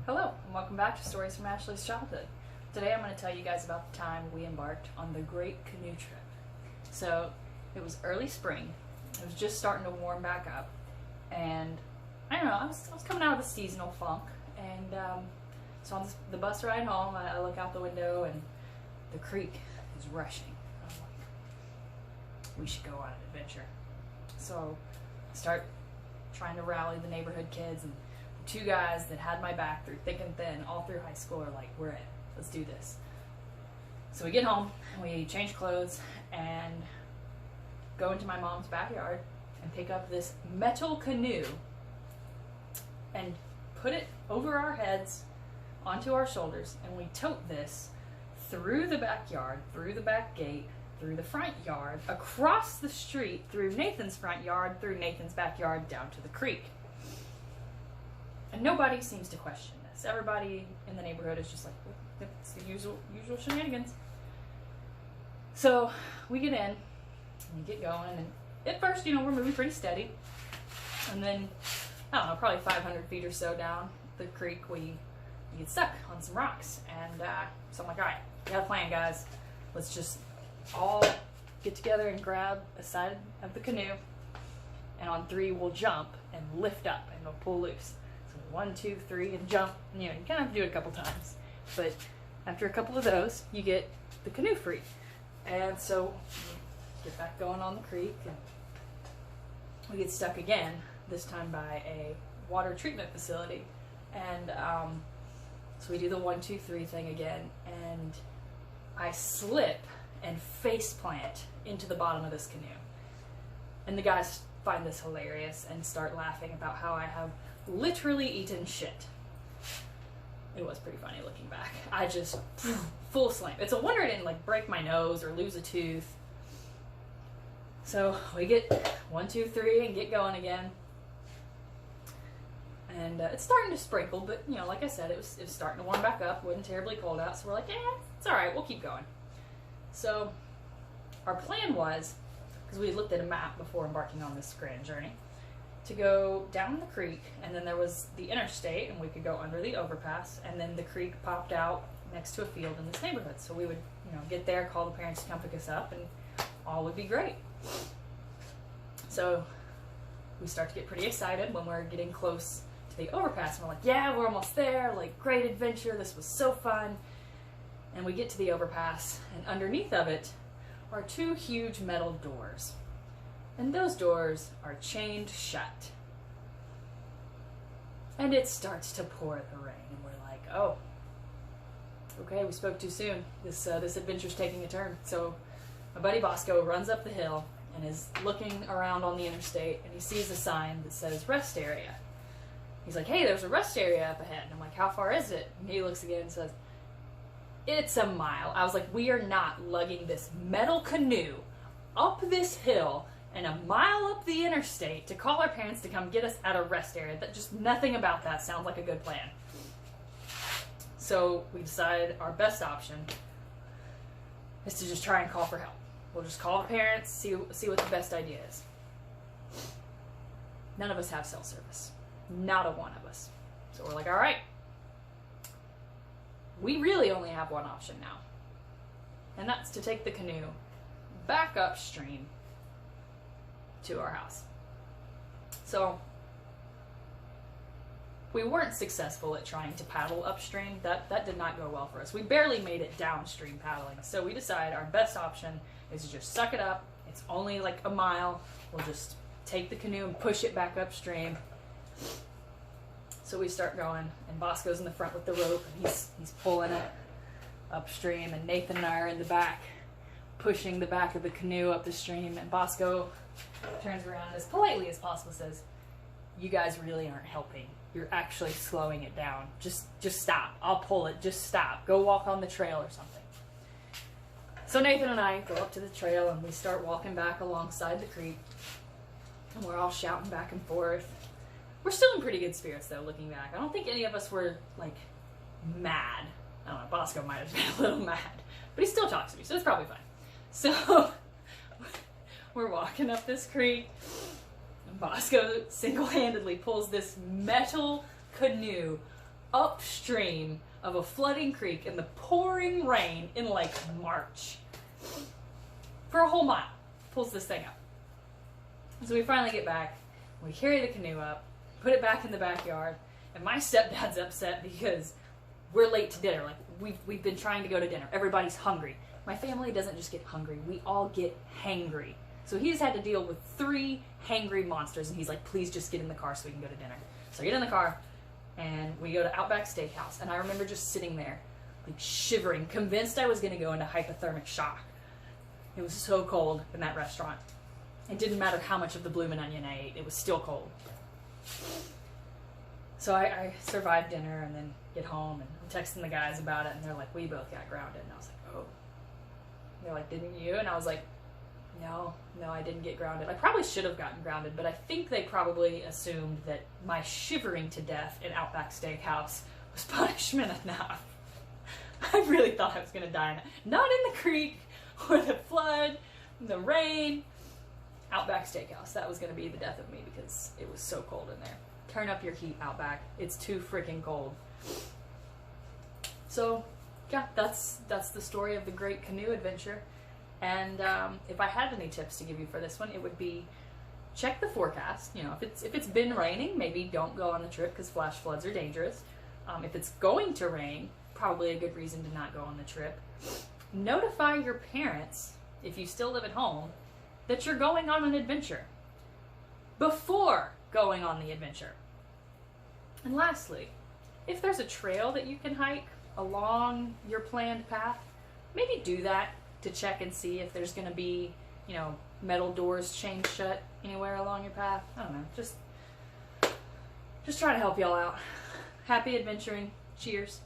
Hello, and welcome back to Stories from Ashley's Childhood. Today I'm going to tell you guys about the time we embarked on the Great Canoe Trip. So, it was early spring. It was just starting to warm back up. And, I don't know, I was coming out of the seasonal funk. And, so on the bus ride home, I look out the window and the creek is rushing. I'm like, we should go on an adventure. So, I start trying to rally the neighborhood kids, and two guys that had my back through thick and thin all through high school are like, we're in, let's do this. So we get home and we change clothes and go into my mom's backyard and pick up this metal canoe and put it over our heads onto our shoulders, and we tote this through the backyard, through the back gate, through the front yard, across the street, through Nathan's front yard, through Nathan's backyard, down to the creek. And nobody seems to question this. Everybody in the neighborhood is just like, it's the usual shenanigans. So we get in, and we get going, and at first, we're moving pretty steady. And then, I don't know, probably 500 feet or so down the creek, we get stuck on some rocks. And so I'm like, all right, we got a plan, guys. Let's just all get together and grab a side of the canoe, and on 3 we'll jump and lift up, and it'll pull loose. 1, 2, 3, and jump. You kind of have to do it a couple times. But after a couple of those, you get the canoe free. And so we get back going on the creek, and we get stuck again, this time by a water treatment facility. And so we do the 1, 2, 3 thing again, and I slip and face plant into the bottom of this canoe. And the guys find this hilarious and start laughing about how I have literally eaten shit. It was pretty funny looking back. I just full slam. It's a wonder I didn't break my nose or lose a tooth. So we get 1, 2, 3 and get going again. And it's starting to sprinkle, but like I said, it was starting to warm back up. It wasn't terribly cold out, so we're like, it's all right. We'll keep going. So our plan was, because we had looked at a map before embarking on this grand journey, to go down the creek, and then there was the interstate, and we could go under the overpass, and then the creek popped out next to a field in this neighborhood. So we would, get there, call the parents to come pick us up, and all would be great. So we start to get pretty excited when we're getting close to the overpass, and we're like, yeah, we're almost there, great adventure, this was so fun. And we get to the overpass, and underneath of it are 2 huge metal doors. And those doors are chained shut. And it starts to pour the rain, and we're like, oh, okay, we spoke too soon. This adventure's taking a turn. So my buddy Bosco runs up the hill and is looking around on the interstate, and he sees a sign that says rest area. He's like, hey, there's a rest area up ahead. And I'm like, how far is it? And he looks again and says, it's a mile. I was like, we are not lugging this metal canoe up this hill and a mile up the interstate to call our parents to come get us at a rest area. That just nothing about that sounds like a good plan. So we decided our best option is to just try and call for help. We'll just call our parents, see what the best idea is. None of us have cell service. Not a one of us. So we're like, all right. We really only have one option now. And that's to take the canoe back upstream to our house. So we weren't successful at trying to paddle upstream. That did not go well for us. We barely made it downstream paddling. So we decided our best option is to just suck it up. It's only a mile. We'll just take the canoe and push it back upstream. So we start going, and Bosco's in the front with the rope, and he's pulling it upstream, and Nathan and I are in the back, pushing the back of the canoe up the stream, and Bosco turns around as politely as possible, says, you guys really aren't helping. You're actually slowing it down. Just stop. I'll pull it. Just stop. Go walk on the trail or something. So Nathan and I go up to the trail, and we start walking back alongside the creek, and we're all shouting back and forth. We're still in pretty good spirits, though, looking back. I don't think any of us were, mad. I don't know, Bosco might have been a little mad. But he still talks to me, so it's probably fine. So, we're walking up this creek, and Bosco single-handedly pulls this metal canoe upstream of a flooding creek in the pouring rain in like March. For a whole mile. Pulls this thing up. So we finally get back. We carry the canoe up, put it back in the backyard, and my stepdad's upset because we're late to dinner. Like, we've been trying to go to dinner. Everybody's hungry. My family doesn't just get hungry. We all get hangry. So he's had to deal with 3 hangry monsters, and he's like, please just get in the car so we can go to dinner. So I get in the car, and we go to Outback Steakhouse, and I remember just sitting there, like shivering, convinced I was going to go into hypothermic shock. It was so cold in that restaurant. It didn't matter how much of the bloomin' onion I ate, it was still cold. So I survived dinner and then get home, and I'm texting the guys about it, and they're like, we both got grounded. And I was like, oh. And they're like, didn't you? And I was like, no, I didn't get grounded. I probably should have gotten grounded, but I think they probably assumed that my shivering to death in Outback Steakhouse was punishment enough. I really thought I was going to die. Not in the creek, or the flood, the rain. Outback Steakhouse. That was going to be the death of me because it was so cold in there. Turn up your heat, Outback. It's too freaking cold. So, yeah, that's the story of the Great Canoe Adventure. And if I had any tips to give you for this one, it would be check the forecast. You know, if it's been raining, maybe don't go on the trip because flash floods are dangerous. If it's going to rain, probably a good reason to not go on the trip. Notify your parents, if you still live at home, that you're going on an adventure before going on the adventure. And lastly, if there's a trail that you can hike along your planned path, maybe do that to check and see if there's going to be, you know, metal doors chained shut anywhere along your path. I don't know, just try to help y'all out. Happy adventuring. Cheers.